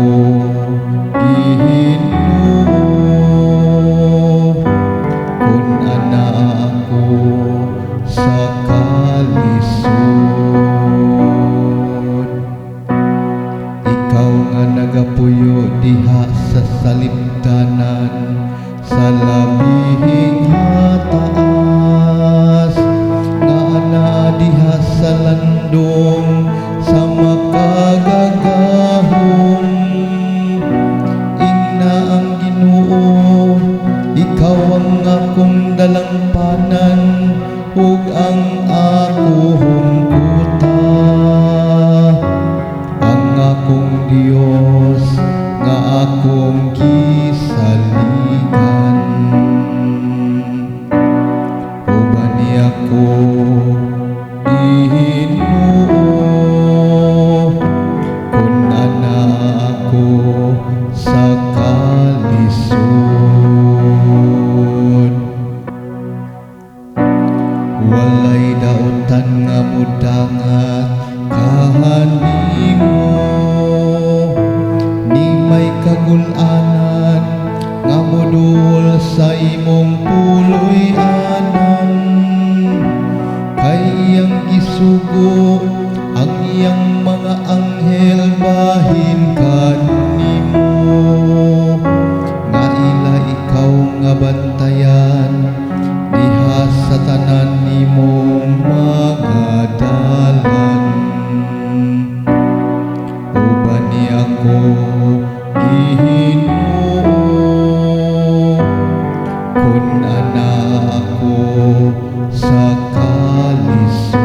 Ginoo, kun ana ako sa kalisod. Ikaw nga nagapuyo diha sa salibdanan, sa labihing hataas, nga ana diha sa landong sa makagagahom. Ingna ang Ginoo, ikaw ang akong dalampanan, ug ang akong kuta. Ang akong Dios nga akong gisaligan. Ubani ako, Ginoo, kun ana ako sa kalisod. Walay daotan nga mudangat kahanimo, ni may kagul-anan nga modul sa imong puloy-anan. Kay iyang gisugo ang iyang mga anghel bahin kanimo, nga ila ikaw nga bantayan diha sa tanan nimong mga dalan. Ubani ako, Ginoo, kun ana ako sa kalisod.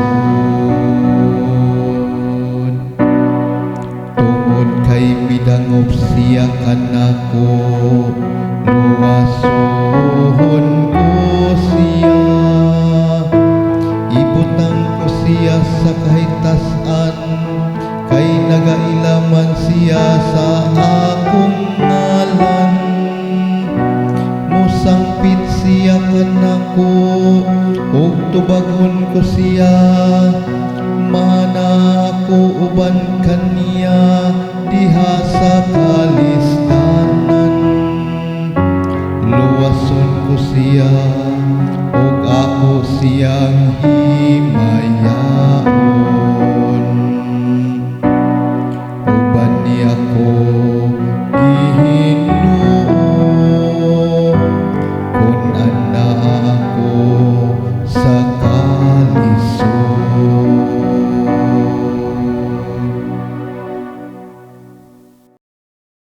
Tungod kay midangop siya kanako, luwasohon ko siya. Ibutang ko siya sa kahitasan, kay nagailaman siya sa akong ngalan. Musangpit siya kanako, ug tubagon ko siya. Mana ako uban kaniya diha sa kalistanan. Luwason ko siya, ug ako siyang himayan.